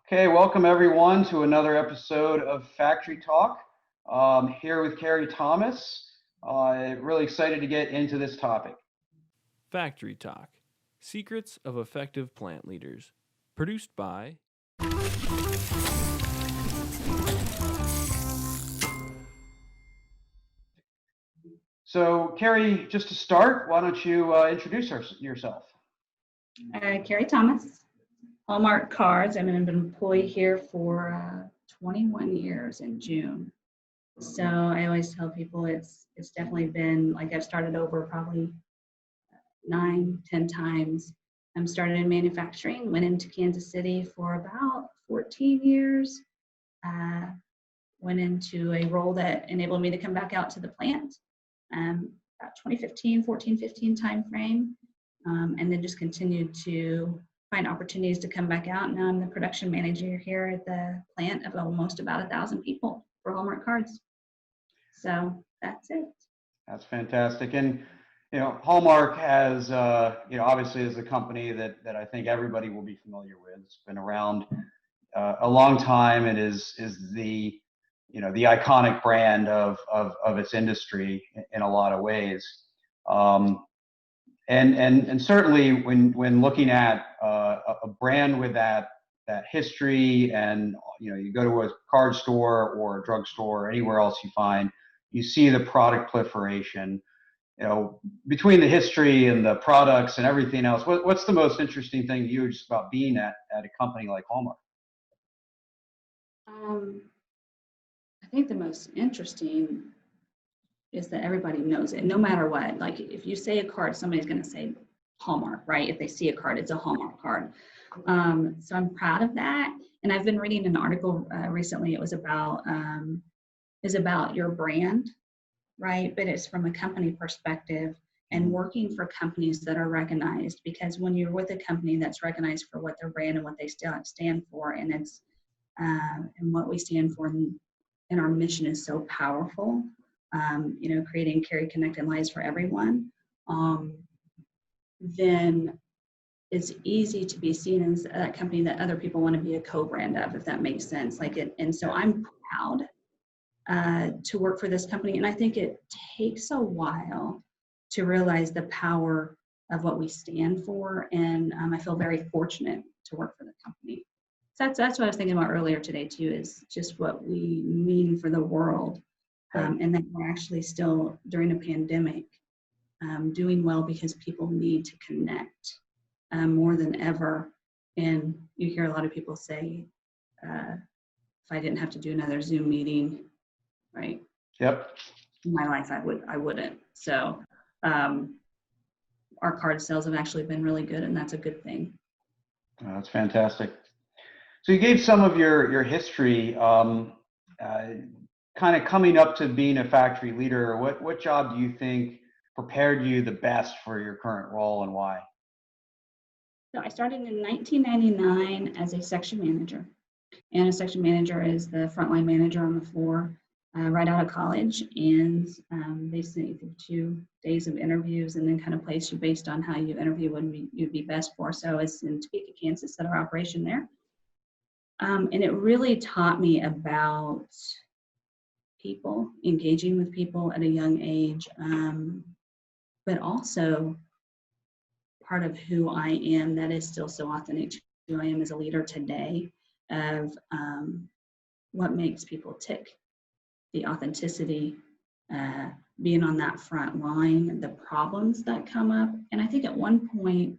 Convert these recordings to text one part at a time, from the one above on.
Okay, welcome everyone to another episode of Factory Talk. Here with Carrie Thomas. Really excited to get into this topic. Factory Talk Secrets of Effective Plant Leaders. Produced by So, Carrie, just to start, why don't you introduce yourself? Carrie Thomas, Hallmark Cards. I'm an employee here for 21 years in June. So I always tell people it's definitely been like I've started over probably 9-10 times. I started in manufacturing, went into Kansas City for about 14 years, went into a role that enabled me to come back out to the plant about 2015, 14, 15 timeframe. And then just continued to find opportunities to come back out. Now I'm the production manager here at the plant of almost about 1,000 people for Hallmark Cards. So that's it. That's fantastic. And Hallmark has, obviously is a company that I think everybody will be familiar with. It's been around a long time. It is the the iconic brand of its industry in a lot of ways. And certainly when looking at a brand with that history, and you go to a card store or a drugstore or anywhere else you see the product proliferation. Between the history and the products and everything else, what's the most interesting thing to you just about being at a company like Hallmark? I think the most interesting is that everybody knows it, no matter what. Like if you say a card, somebody's going to say Hallmark, right? If they see a card, it's a Hallmark card. So I'm proud of that. And I've been reading an article recently. It was about your brand, right? But it's from a company perspective and working for companies that are recognized. Because when you're with a company that's recognized for what their brand and what they stand for, and it's and what we stand for, and our mission is so powerful. Creating Carrie Connected Lives for everyone, then it's easy to be seen as a company that other people want to be a co-brand of, if that makes sense. And so I'm proud to work for this company, and I think it takes a while to realize the power of what we stand for, and I feel very fortunate to work for the company. So that's what I was thinking about earlier today too, is just what we mean for the world. And that we're actually still, during a pandemic, doing well because people need to connect more than ever. And you hear a lot of people say, if I didn't have to do another Zoom meeting, right? Yep. In my life, I wouldn't. So our card sales have actually been really good, and that's a good thing. That's fantastic. So you gave some of your history. Kind of coming up to being a factory leader, what job do you think prepared you the best for your current role, and why? So I started in 1999 as a section manager, and a section manager is the frontline manager on the floor right out of college, and they sent you through 2 days of interviews and then kind of place you based on how you interview when you'd be best for. So it's in Topeka, Kansas, at our operation there. And it really taught me about people, engaging with people at a young age, but also part of who I am that is still so authentic to who I am as a leader today, of what makes people tick, the authenticity, being on that front line, the problems that come up. And I think at one point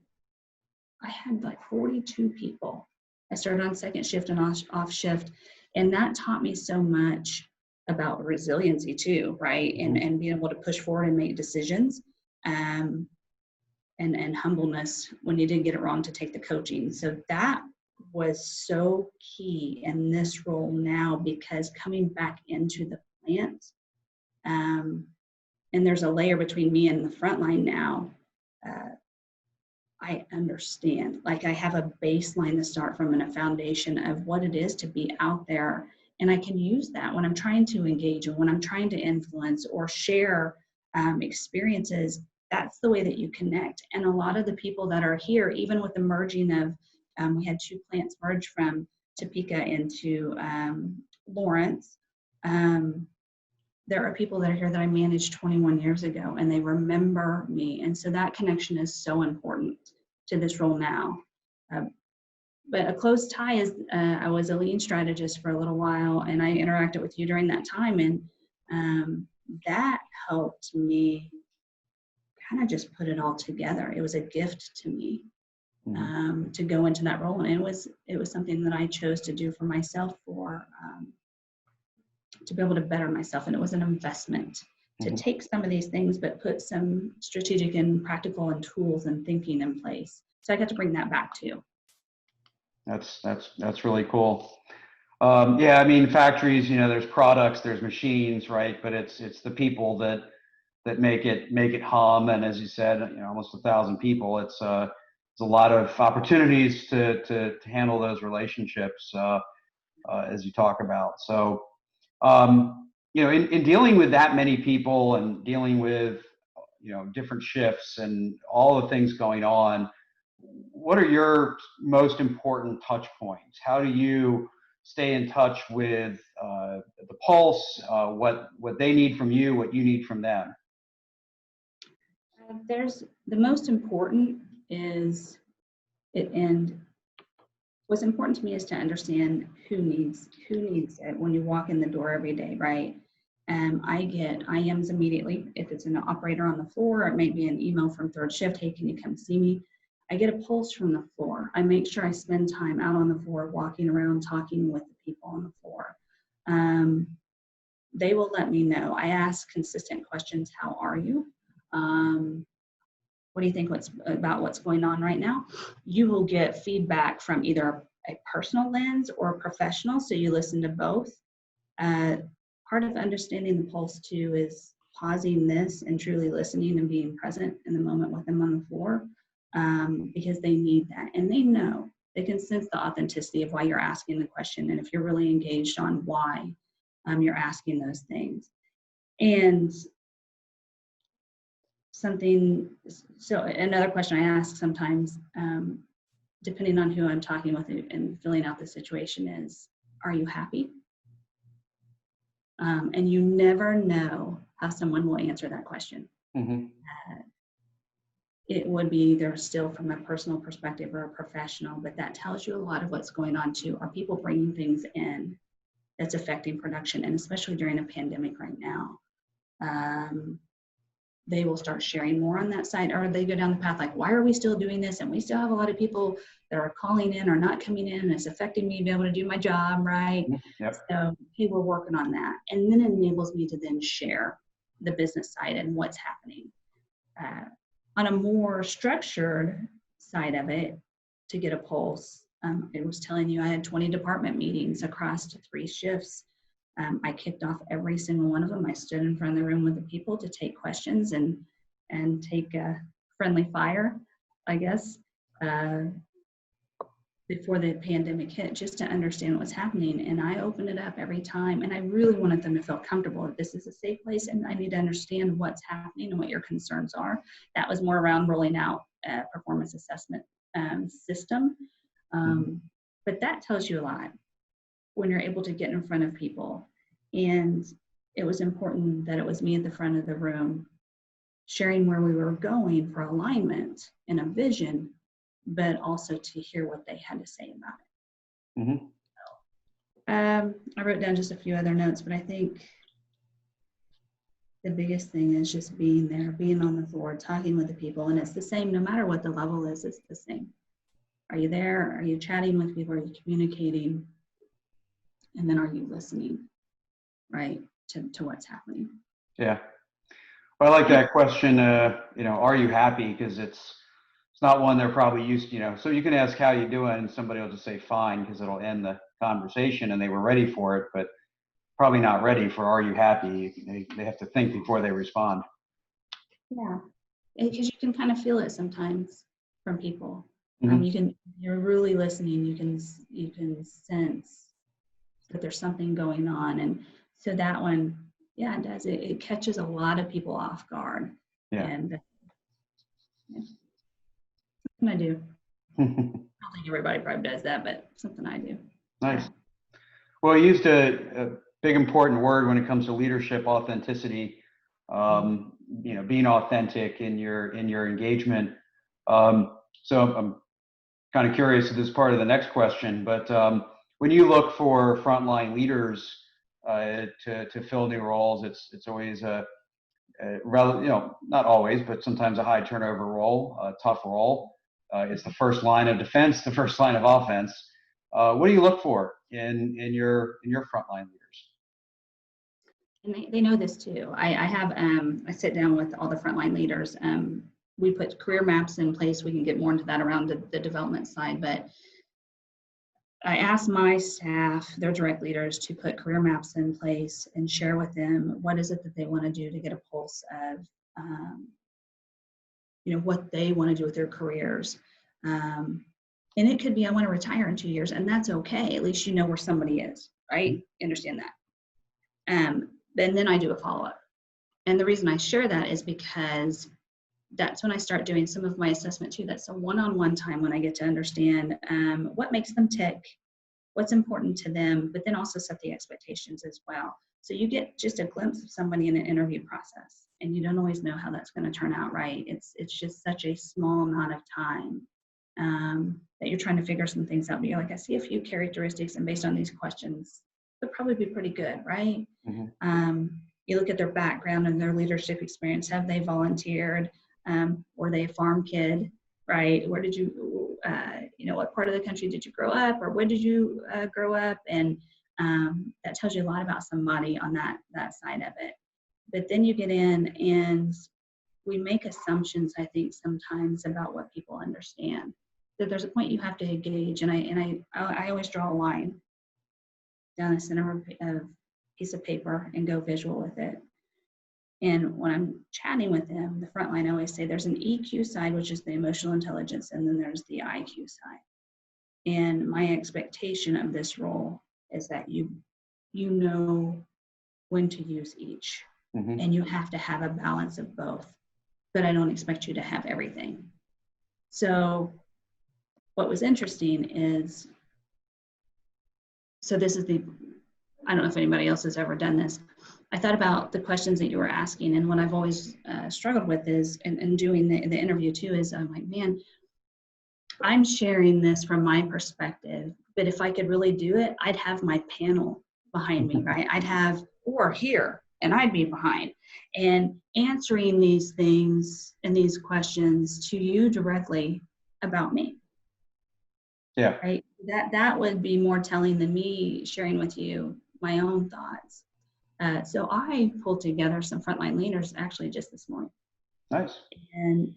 I had like 42 people. I started on second shift and off shift, and that taught me so much about resiliency too, right? And being able to push forward and make decisions, and humbleness when you did get it wrong, to take the coaching. So that was so key in this role now, because coming back into the plant, and there's a layer between me and the front line now. I understand, like I have a baseline to start from, and a foundation of what it is to be out there. And I can use that when I'm trying to engage, or when I'm trying to influence or share experiences. That's the way that you connect. And a lot of the people that are here, even with the merging of, we had 2 plants merge from Topeka into Lawrence, there are people that are here that I managed 21 years ago, and they remember me. And so that connection is so important to this role now. But a close tie is I was a lean strategist for a little while, and I interacted with you during that time. And that helped me kind of just put it all together. It was a gift to me to go into that role. And it was something that I chose to do for myself to be able to better myself. And it was an investment to take some of these things, but put some strategic and practical and tools and thinking in place. So I got to bring that back too. That's really cool. Yeah, I mean, factories, there's products, there's machines, right? But it's the people that make it hum. And as you said, almost 1,000 people. It's a lot of opportunities to handle those relationships as you talk about. So, in dealing with that many people and dealing with different shifts and all the things going on, what are your most important touch points? How do you stay in touch with the pulse, what they need from you, what you need from them? There's the most important is it, and what's important to me is to understand who needs it when you walk in the door every day, right? I get IMs immediately. If it's an operator on the floor, it may be an email from third shift, hey, can you come see me? I get a pulse from the floor. I make sure I spend time out on the floor, walking around, talking with the people on the floor. They will let me know. I ask consistent questions. How are you? What do you think about what's going on right now? You will get feedback from either a personal lens or a professional, so you listen to both. Part of understanding the pulse too is pausing this and truly listening and being present in the moment with them on the floor, because they need that, and they can sense the authenticity of why you're asking the question, and if you're really engaged on why you're asking those things. And another question I ask sometimes, depending on who I'm talking with and filling out the situation, is, are you happy? And you never know how someone will answer that question. It would be either still from a personal perspective or a professional, but that tells you a lot of what's going on too. Are people bringing things in that's affecting production? And especially during a pandemic right now, they will start sharing more on that side, or they go down the path like, why are we still doing this? And we still have a lot of people that are calling in or not coming in, and it's affecting me to be able to do my job, right? Yep. So, hey, we're working on that. And then it enables me to then share the business side and what's happening. On a more structured side of it, to get a pulse, it was telling you I had 20 department meetings across 3 shifts. I kicked off every single one of them. I stood in front of the room with the people to take questions and take a friendly fire, I guess, before the pandemic hit, just to understand what's happening. And I opened it up every time, and I really wanted them to feel comfortable that this is a safe place, and I need to understand what's happening and what your concerns are. That was more around rolling out a performance assessment system. But that tells you a lot when you're able to get in front of people. And it was important that it was me at the front of the room sharing where we were going for alignment and a vision, but also to hear what they had to say about it. I wrote down just a few other notes, but I think the biggest thing is just being there, being on the floor, talking with the people. And it's the same, no matter what the level is, it's the same. Are you there? Are you chatting with people? Are you communicating? And then are you listening, right, to what's happening? Yeah. Well, I like that question, are you happy? Because it's not one they're probably used to, so you can ask how you doing, and somebody will just say fine, because it'll end the conversation and they were ready for it, but probably not ready for are you happy? They have to think before they respond. Yeah, because you can kind of feel it sometimes from people. You're really listening, you can sense that there's something going on. And so that one, yeah, it does. It catches a lot of people off guard. Yeah. And something I do. I don't think everybody probably does that, but something I do. Nice. Well, you used a big important word when it comes to leadership: authenticity. Being authentic in your engagement. So I'm kind of curious if this is part of the next question, but when you look for frontline leaders to fill new roles, it's always not always, but sometimes a high turnover role, a tough role. It's the first line of defense, the first line of offense. What do you look for in your frontline leaders? And they know this too. I sit down with all the frontline leaders. We put career maps in place. We can get more into that around the development side, but I ask my staff, their direct leaders, to put career maps in place and share with them what is it that they want to do to get a pulse of, what they want to do with their careers. And it could be, I want to retire in 2 years, and that's okay. At least you know where somebody is, right? Understand that. And then I do a follow-up. And the reason I share that is because that's when I start doing some of my assessment too. That's a one-on-one time when I get to understand what makes them tick, what's important to them, but then also set the expectations as well. So you get just a glimpse of somebody in an interview process, and you don't always know how that's going to turn out right. It's just such a small amount of time that you're trying to figure some things out. But you're like, I see a few characteristics, and based on these questions, they'll probably be pretty good, right? Mm-hmm. You look at their background and their leadership experience. Have they volunteered? Were they a farm kid, right? Where did you, what part of the country did you grow up, or when did you grow up? And that tells you a lot about somebody on that side of it. But then you get in and we make assumptions, I think, sometimes about what people understand. So there's a point you have to engage, and I always draw a line down the center of a piece of paper and go visual with it. And when I'm chatting with them, the frontline, I always say there's an EQ side, which is the emotional intelligence, and then there's the IQ side. And my expectation of this role is that you know when to use each, mm-hmm. and you have to have a balance of both. But I don't expect you to have everything. So what was interesting is, so this is I don't know if anybody else has ever done this. I thought about the questions that you were asking, and what I've always struggled with is, and doing the interview too, is I'm like, man, I'm sharing this from my perspective, but if I could really do it, I'd have my panel behind me, right? I'd have, or here, and I'd be behind, and answering these things and these questions to you directly about me. Yeah. Right? That would be more telling than me sharing with you my own thoughts. So I pulled together some frontline leaders actually just this morning. Nice. And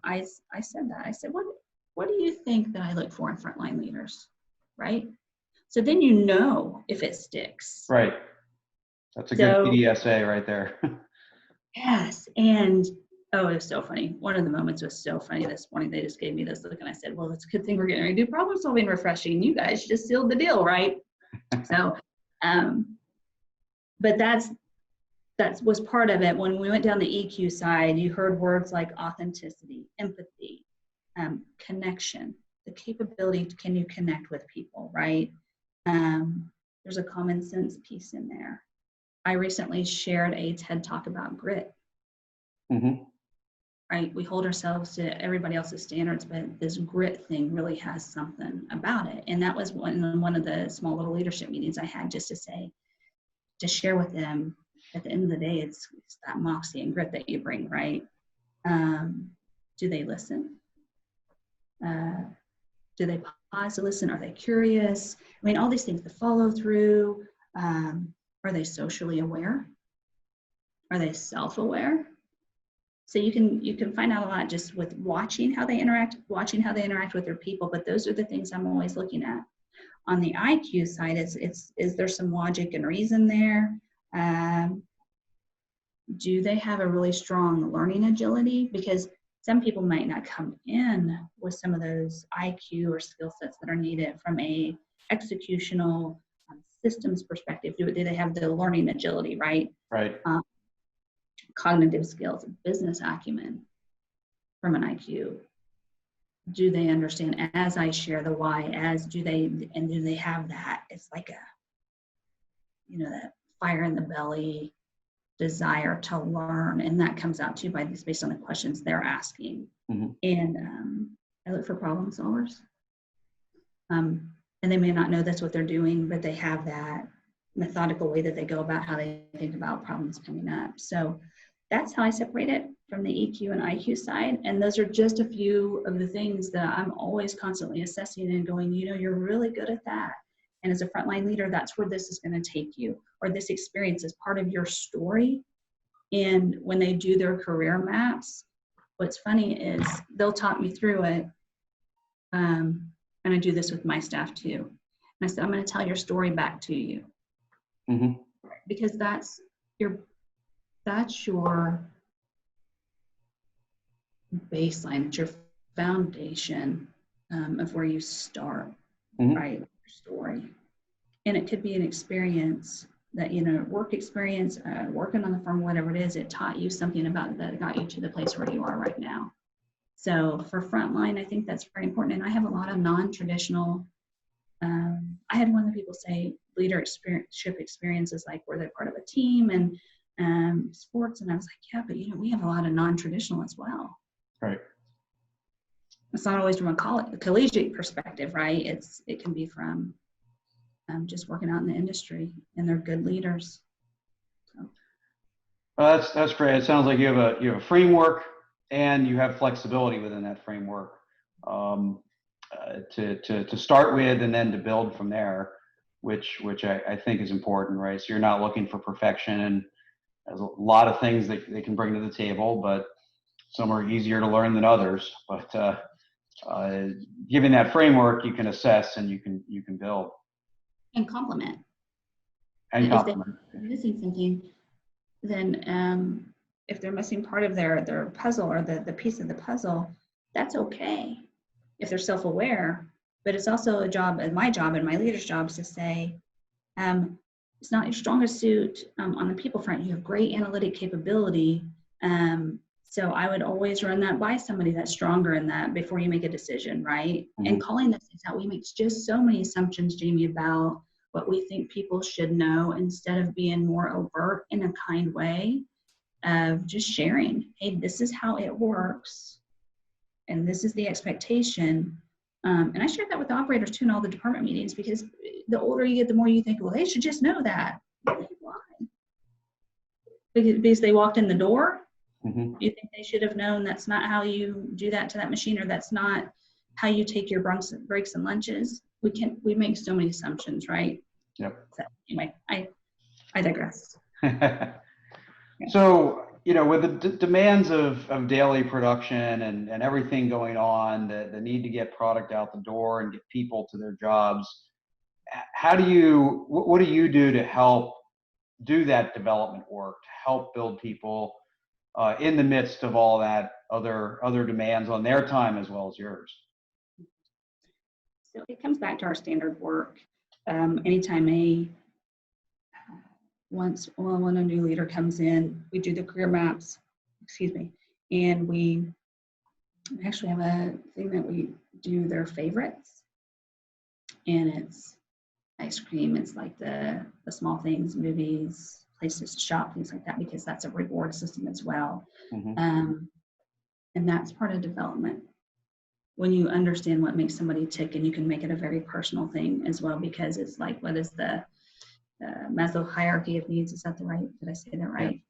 I said that. I said, what do you think that I look for in frontline leaders? Right? So then you know if it sticks. Right. That's a good PDSA right there. Yes. And oh, it was so funny. One of the moments was so funny this morning. They just gave me this look, and I said, well, it's a good thing we're getting ready to do problem solving refreshing. You guys just sealed the deal, right? So, but that was part of it. When we went down the EQ side, you heard words like authenticity, empathy, connection, the capability, can you connect with people, right? There's a common sense piece in there. I recently shared a TED Talk about grit. Mm-hmm. Right? We hold ourselves to everybody else's standards, but this grit thing really has something about it. And that was one of the small little leadership meetings I had, just to share with them, at the end of the day, it's that moxie and grit that you bring, right? Do they listen? Do they pause to listen? Are they curious? I mean, all these things, the follow through. Are they socially aware? Are they self-aware? So you can find out a lot just with watching how they interact with their people. But those are the things I'm always looking at. On the IQ side, is there some logic and reason there? Do they have a really strong learning agility? Because some people might not come in with some of those IQ or skill sets that are needed from a executional systems perspective. Do they have the learning agility, right? Right. Cognitive skills, business acumen from an IQ. do they understand as I share the why, do they have that? It's like that fire in the belly, desire to learn, and that comes out too based on the questions they're asking. Mm-hmm. And I look for problem solvers. And they may not know that's what they're doing, but they have that methodical way that they go about how they think about problems coming up. So that's how I separate it from the EQ and IQ side. And those are just a few of the things that I'm always constantly assessing and going, you're really good at that. And as a frontline leader, that's where this is going to take you, or this experience is part of your story. And when they do their career maps, what's funny is they'll talk me through it. And I do this with my staff too. And I said, I'm going to tell your story back to you. Mm-hmm. Because that's your baseline, it's your foundation of where you start, Mm-hmm. right? Your story. And it could be an experience that, work experience, working on the farm, whatever it is, it taught you something about that got you to the place where you are right now. So for Frontline, I think that's very important. And I have a lot of non-traditional, I had one of the people say leadership experiences, like where they're part of a team and sports. And I was like, yeah, but we have a lot of non-traditional as well. Right. It's not always from a collegiate perspective, right? It can be from just working out in the industry, and they're good leaders. So. Well, that's great. It sounds like you have a framework, and you have flexibility within that framework to start with, and then to build from there, which I think is important, right? So you're not looking for perfection, and there's a lot of things that they can bring to the table, but some are easier to learn than others. But given that framework, you can assess and you can build and complement. And complement. If they're missing something, then if they're missing part of their puzzle, or the piece of the puzzle, that's okay if they're self-aware. But it's also my job and my leader's job is to say, it's not your strongest suit on the people front. You have great analytic capability. So I would always run that by somebody that's stronger in that before you make a decision, right? Mm-hmm. And calling those things out, we make just so many assumptions, Jamie, about what we think people should know, instead of being more overt in a kind way of just sharing, hey, this is how it works, and this is the expectation. And I share that with the operators too in all the department meetings, because the older you get, the more you think, well, they should just know that. Why? Because they walked in the door? Mm-hmm. You think they should have known that's not how you do that to that machine, or that's not how you take your breaks and lunches? We make so many assumptions, right? Yep. So anyway, I digress. So, with the demands of daily production and everything going on, the need to get product out the door and get people to their jobs, what do you do to help do that development work, to help build people in the midst of all that other demands on their time as well as yours? So it comes back to our standard work. Anytime when a new leader comes in, we do the career maps, and we actually have a thing that we do their favorites, and it's ice cream. It's like the small things, movies, places to shop, things like that, because that's a reward system as well. Mm-hmm. And that's part of development. When you understand what makes somebody tick, and you can make it a very personal thing as well, because it's like, what is the Maslow hierarchy of needs? Is that did I say that right?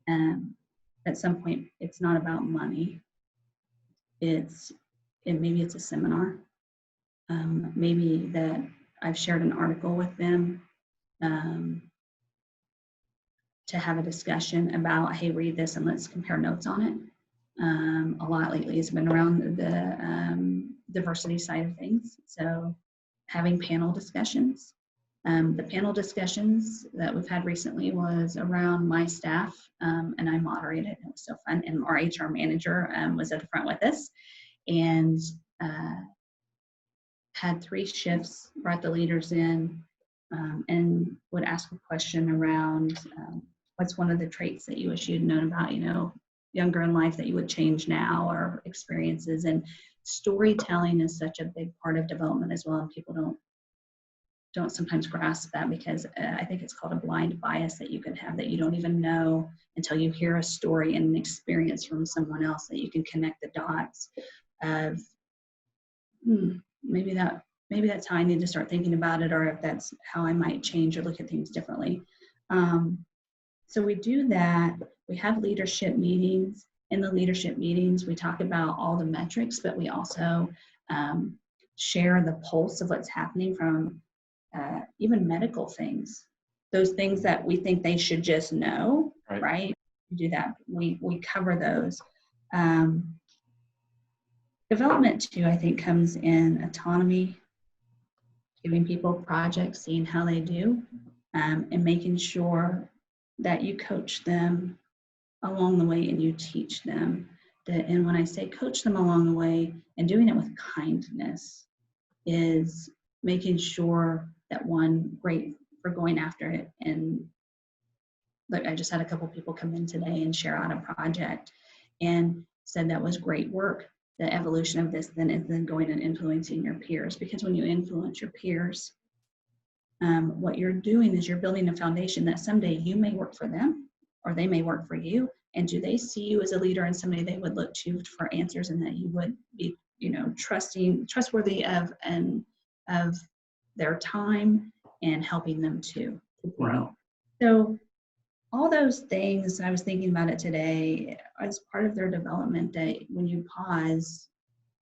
Yeah. At some point, it's not about money. Maybe it's a seminar. Maybe that I've shared an article with them to have a discussion about, hey, read this and let's compare notes on it. A lot lately has been around the diversity side of things. So having panel discussions. The panel discussions that we've had recently was around my staff, and I moderated. It was so fun. And our HR manager was at the front with us, and had 3 shifts, brought the leaders in, and would ask a question around what's one of the traits that you wish you'd known about, younger in life that you would change now, or experiences. And storytelling is such a big part of development as well, and people don't sometimes grasp that, because I think it's called a blind bias that you can have, that you don't even know until you hear a story and an experience from someone else, that you can connect the dots of maybe that's how I need to start thinking about it, or if that's how I might change or look at things differently. So we do that. We have leadership meetings. In the leadership meetings, we talk about all the metrics, but we also share the pulse of what's happening from even medical things, those things that we think they should just know, right? We do that. We cover those. Development too, I think, comes in autonomy, giving people projects, seeing how they do, and making sure that you coach them along the way and you teach them. And when I say coach them along the way, and doing it with kindness, is making sure that one, great for going after it. And like, I just had a couple people come in today and share out a project and said that was great work. The evolution of this then is then going and influencing your peers, because when you influence your peers, what you're doing is you're building a foundation that someday you may work for them or they may work for you. And do they see you as a leader and somebody they would look to for answers, and that you would be, trustworthy of their time and helping them to grow. So all those things, I was thinking about it today as part of their development, that when you pause,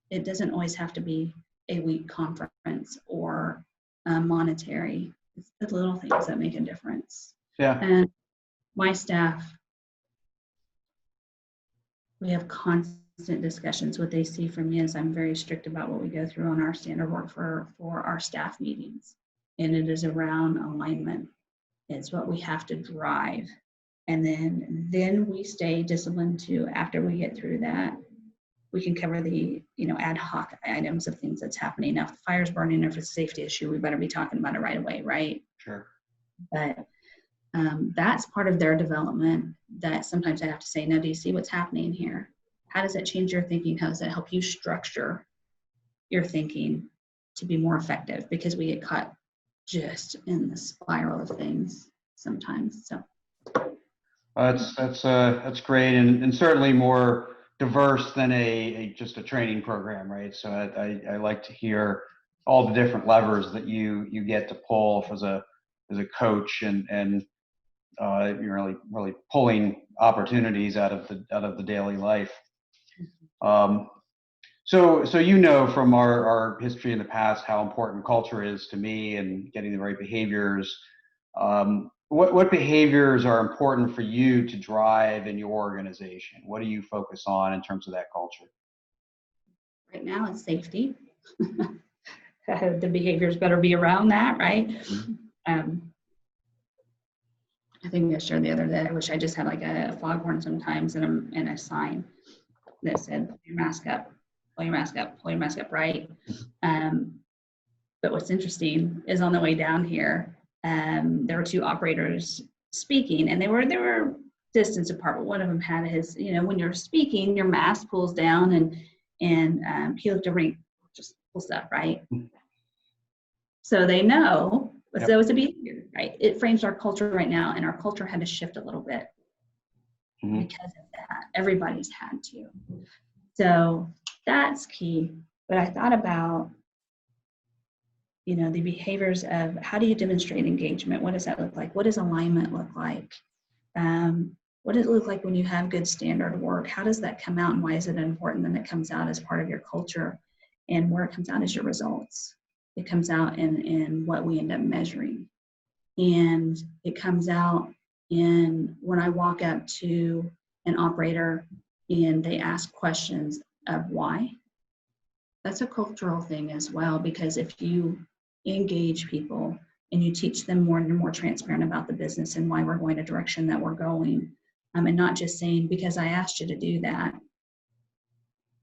it doesn't always have to be a week conference or monetary. It's the little things that make a difference. Yeah. And my staff, we have constant discussions. What they see from me is I'm very strict about what we go through on our standard work for our staff meetings. And it is around alignment. It's what we have to drive. And then we stay disciplined too. After we get through that, we can cover the ad hoc items of things that's happening. Now, if the fire's burning or if it's a safety issue, we better be talking about it right away, right? Sure. But that's part of their development, that sometimes I have to say, now, do you see what's happening here? How does that change your thinking? How does that help you structure your thinking to be more effective? Because we get caught just in the spiral of things sometimes. So that's great, and certainly more diverse than just a training program, right? So I like to hear all the different levers that you get to pull as a coach, and you're really pulling opportunities out of the daily life. So from our history in the past how important culture is to me, and getting the right behaviors. What behaviors are important for you to drive in your organization? What do you focus on in terms of that culture? Right now it's safety. The behaviors better be around that, right? Mm-hmm. I think I shared the other day, I wish I just had like a foghorn sometimes and a sign that said, pull your mask up, pull your mask up, pull your mask up, right? But what's interesting is on the way down here, there were two operators speaking, and they were distance apart, but one of them had his, when you're speaking, your mask pulls down, and he looked over and just pulls up, right? So they know, but so it's a behavior, right? It frames our culture right now, and our culture had to shift a little bit because of that. Everybody's had to. So that's key. But I thought about, the behaviors of how do you demonstrate engagement? What does that look like? What does alignment look like? What does it look like when you have good standard work? How does that come out, and why is it important that it comes out as part of your culture? And where it comes out is your results. It comes out in what we end up measuring. And it comes out in when I walk up to an operator and they ask questions of why. That's a cultural thing as well, because if you engage people and you teach them more and you're more transparent about the business and why we're going a direction that we're going, and not just saying, because I asked you to do that,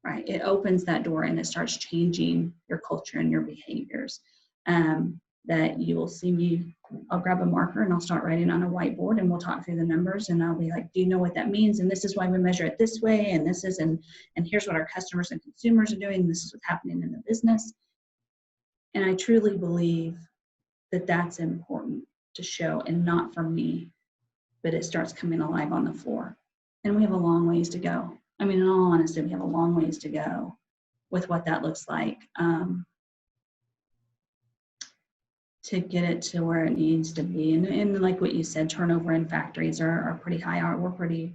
right? It opens that door and it starts changing your culture and your behaviors. that you will see me, I'll grab a marker and I'll start writing on a whiteboard, and we'll talk through the numbers, and I'll be like, do you know what that means? And this is why we measure it this way, and this is, and here's what our customers and consumers are doing, and this is what's happening in the business. And I truly believe that that's important to show, and not for me, but it starts coming alive on the floor. And we have a long ways to go. I mean, in all honesty, we have a long ways to go with what that looks like, to get it to where it needs to be. And like what you said, turnover in factories are pretty high. We're pretty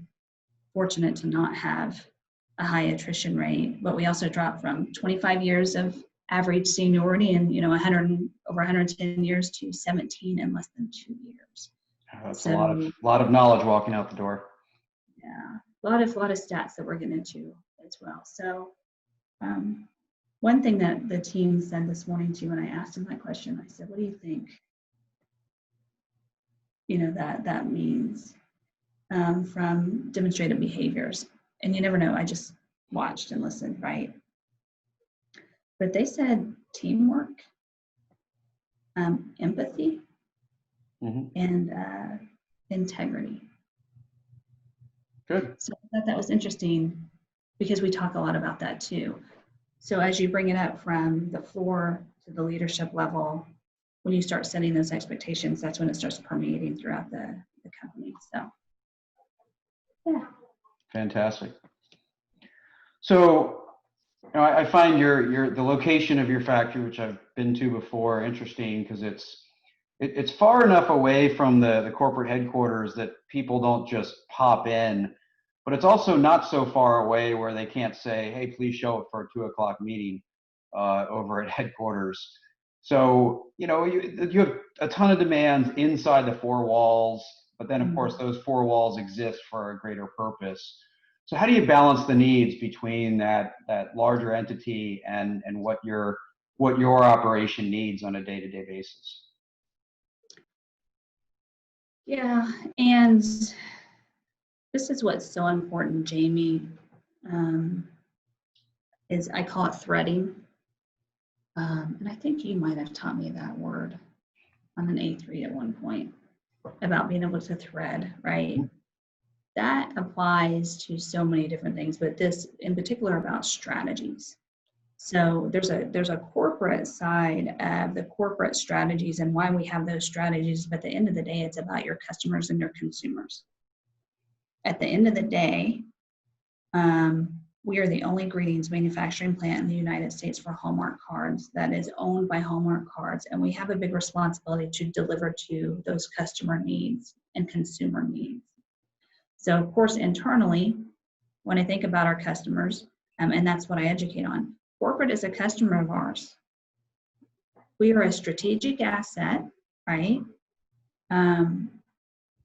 fortunate to not have a high attrition rate, but we also dropped from 25 years of average seniority and, over 110 years to 17 in less than 2 years. That's a lot of knowledge walking out the door. Yeah, a lot of stats that we're getting into as well. So one thing that the team said this morning too, when I asked them that question, I said, what do you think, that means from demonstrated behaviors? And you never know, I just watched and listened, right? But they said teamwork, empathy, and integrity. Good. So I thought that was interesting because we talk a lot about that too. So as you bring it up from the floor to the leadership level, when you start setting those expectations, that's when it starts permeating throughout the company. So, yeah. Fantastic. So, I find the location of your factory, which I've been to before, interesting because it's far enough away from the corporate headquarters that people don't just pop in, but it's also not so far away where they can't say, hey, please show up for a 2 o'clock meeting over at headquarters. So, you have a ton of demands inside the 4 walls, but then of course those 4 walls exist for a greater purpose. So how do you balance the needs between that larger entity and what your operation needs on a day-to-day basis? Yeah, and this is what's so important, Jamie, is I call it threading. And I think you might have taught me that word on an A3 at one point about being able to thread, right? That applies to so many different things, but this in particular about strategies. So there's a corporate side of the corporate strategies and why we have those strategies, but at the end of the day, it's about your customers and your consumers. At the end of the day, we are the only greetings manufacturing plant in the United States for Hallmark cards that is owned by Hallmark Cards, and we have a big responsibility to deliver to those customer needs and consumer needs. So of course, internally, when I think about our customers, and that's what I educate on, corporate is a customer of ours. We are a strategic asset, right?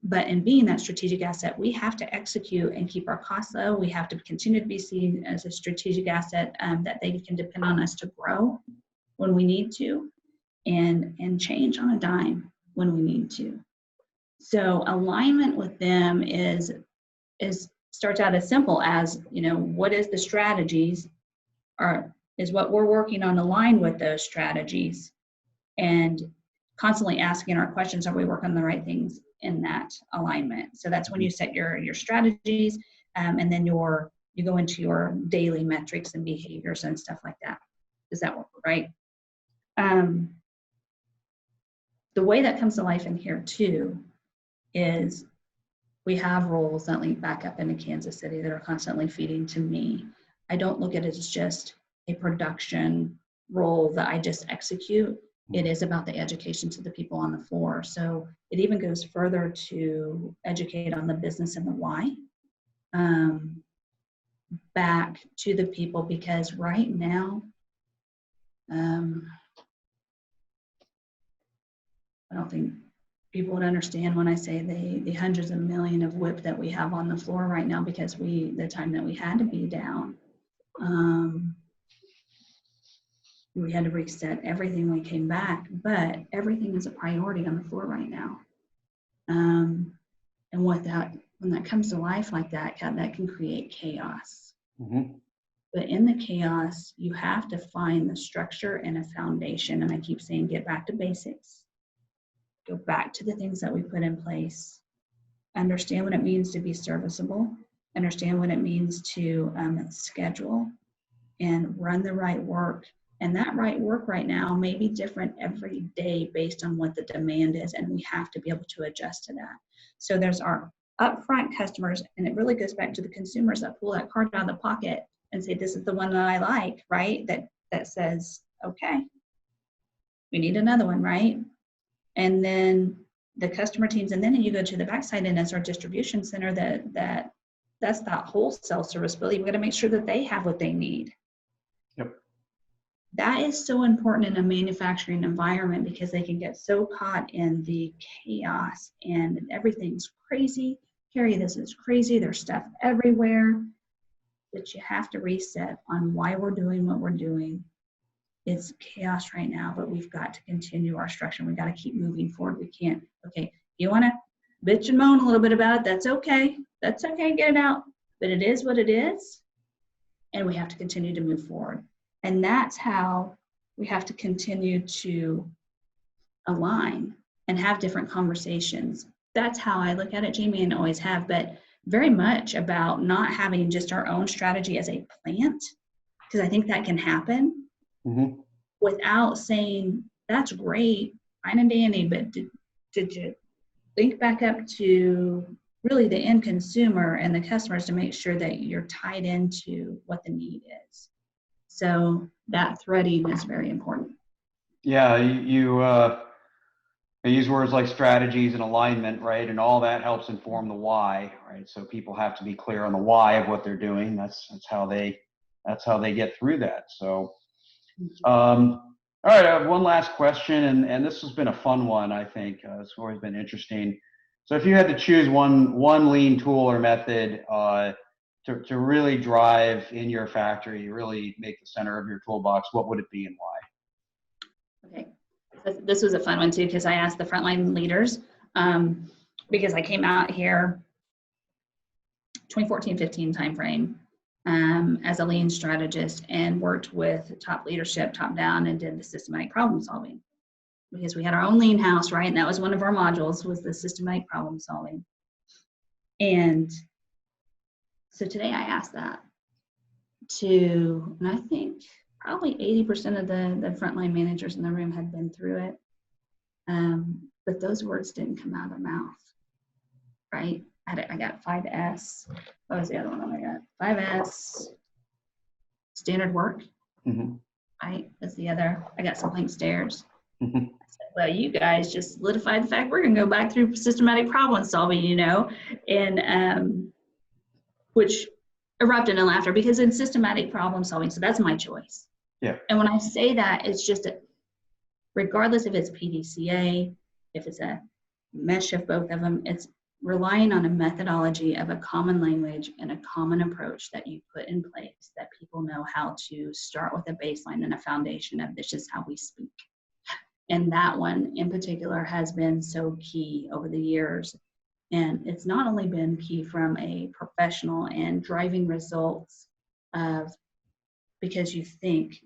But in being that strategic asset, we have to execute and keep our costs low. We have to continue to be seen as a strategic asset that they can depend on us to grow when we need to, and change on a dime when we need to. So alignment with them starts out as simple as, what is the strategies, or is what we're working on aligned with those strategies, and constantly asking our questions, are we working on the right things in that alignment? So that's when you set your strategies, and then you go into your daily metrics and behaviors and stuff like that. Does that work, right? The way that comes to life in here too is we have roles that link back up into Kansas City that are constantly feeding to me. I don't look at it as just a production role that I just execute. It is about the education to the people on the floor. So it even goes further to educate on the business and the why, back to the people, because right now, I don't think people would understand when I say the hundreds of million of WIP that we have on the floor right now, because the time that we had to be down, we had to reset everything when we came back, but everything is a priority on the floor right now. And when that comes to life like that can create chaos. But in the chaos, you have to find the structure and a foundation. And I keep saying, get back to basics. go back to the things that we put in place, understand what it means to be serviceable, understand what it means to schedule and run the right work. And that right work right now may be different every day based on what the demand is, and we have to be able to adjust to that. So there's our upfront customers, and it really goes back to the consumers that pull that card out of the pocket and say, this is the one that I like, right? That says, okay, we need another one, right? And then the customer teams, and then you go to the backside, and it's our distribution center that's that wholesale service. But we've got to make sure that they have what they need. Yep. That is so important in a manufacturing environment because they can get so caught in the chaos and everything's crazy. Carrie, this is crazy. There's stuff everywhere. That you have to reset on why we're doing what we're doing. It's chaos right now, but we've got to continue our structure. We've got to keep moving forward. We can't, okay, you want to bitch and moan a little bit about it, that's okay. That's okay, get it out. But it is what it is, and we have to continue to move forward. And that's how we have to continue to align and have different conversations. That's how I look at it, Jamie, and always have, but very much about not having just our own strategy as a plant, because I think that can happen without saying, that's great, fine and dandy, but did you link back up to really the end consumer and the customers to make sure that you're tied into what the need is? So that threading is very important. Yeah, you use words like strategies and alignment, right? And all that helps inform the why, right? So people have to be clear on the why of what they're doing. That's how they get through that. So, all right, I have one last question, and this has been a fun one, I think. It's always been interesting. So if you had to choose one lean tool or method to really drive in your factory, really make the center of your toolbox, what would it be and why? Okay. This was a fun one too, because I asked the frontline leaders, because I came out here 2014-15 timeframe as a lean strategist and worked with top leadership, top down, and did the systematic problem solving. Because we had our own lean house, right? And that was one of our modules, was the systematic problem solving. And so today I asked that to, and I think probably 80% of the frontline managers in the room had been through it. But those words didn't come out of their mouth, right? I got 5S. What was the other one I got? 5S, standard work, right? That's the other. I got some blank stares. I said, well, you guys just solidified the fact we're going to go back through systematic problem solving, you know, and which erupted in laughter because in systematic problem solving, so that's my choice. Yeah. And when I say that, it's just regardless if it's PDCA, if it's a mesh of both of them, it's relying on a methodology of a common language and a common approach that you put in place that people know how to start with a baseline and a foundation of this is how we speak. And that one in particular has been so key over the years. And it's not only been key from a professional and driving results of because you think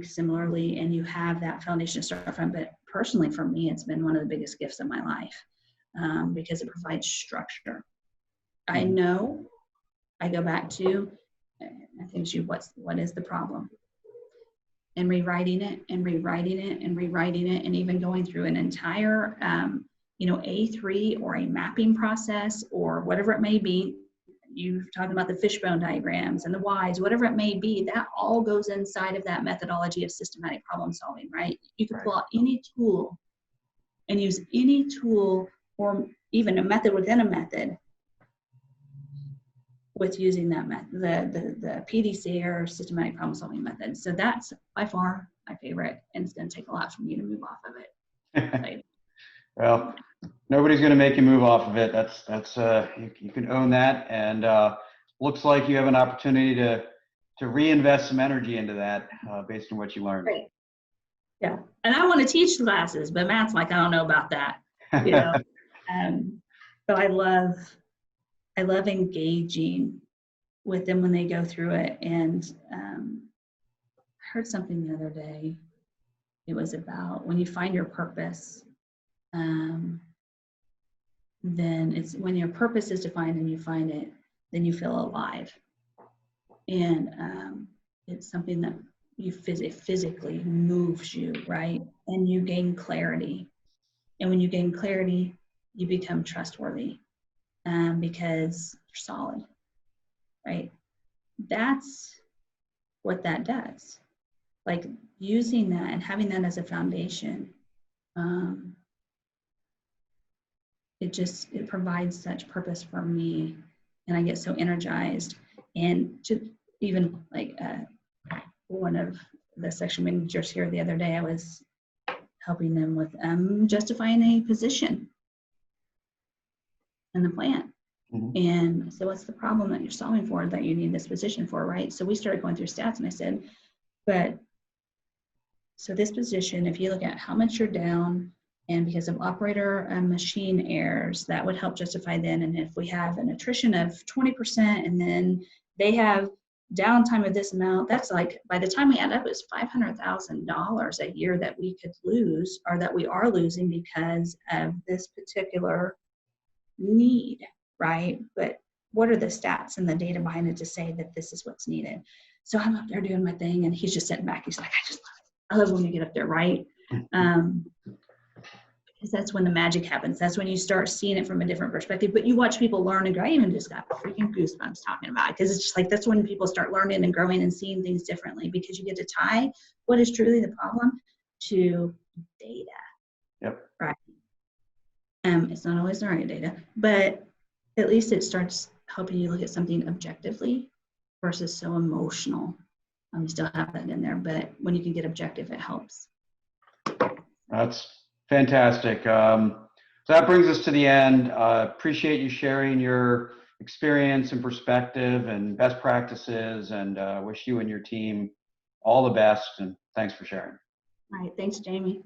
similarly and you have that foundation to start from, but personally for me, it's been one of the biggest gifts of my life because it provides structure. I know I go back to, I think what is the problem? And rewriting it and rewriting it and rewriting it and even going through an entire A3 or a mapping process or whatever it may be. You're talking about the fishbone diagrams and the whys, whatever it may be, that all goes inside of that methodology of systematic problem solving, right? You can pull out any tool and use any tool or even a method within a method with using that method, the PDC or systematic problem solving method. So that's by far my favorite, and it's going to take a lot for me to move off of it. Well, nobody's going to make you move off of it. That's you can own that, and looks like you have an opportunity to reinvest some energy into that based on what you learned. Great. Yeah, and I want to teach classes, but Matt's like, I don't know about that, you know. So I love engaging with them when they go through it. And I heard something the other day. It was about when you find your purpose. then it's when your purpose is defined and you find it, then you feel alive. And it's something that you physically moves you, right? And you gain clarity. And when you gain clarity, you become trustworthy because you're solid, right? That's what that does. Like using that and having that as a foundation, it provides such purpose for me, and I get so energized. And to even like one of the section managers here the other day, I was helping them with justifying a position in the plant. And I said, what's the problem that you're solving for that you need this position for, right? So we started going through stats, and I said, but so this position, if you look at how much you're down, and because of operator and machine errors, that would help justify then. And if we have an attrition of 20%, and then they have downtime of this amount, that's like, by the time we add up, it's $500,000 a year that we could lose, or that we are losing because of this particular need, right? But what are the stats and the data behind it to say that this is what's needed? So I'm up there doing my thing, and he's just sitting back. He's like, I just love it. I love when you get up there, right? Because that's when the magic happens. That's when you start seeing it from a different perspective. But you watch people learn and grow. I even just got freaking goosebumps talking about it, because it's just like, that's when people start learning and growing and seeing things differently, because you get to tie what is truly the problem to data. Yep. Right. It's not always the right data, but at least it starts helping you look at something objectively versus so emotional. You still have that in there, but when you can get objective, it helps. That's fantastic. So that brings us to the end. Appreciate you sharing your experience and perspective and best practices, and wish you and your team all the best. And thanks for sharing. All right. Thanks, Jamie.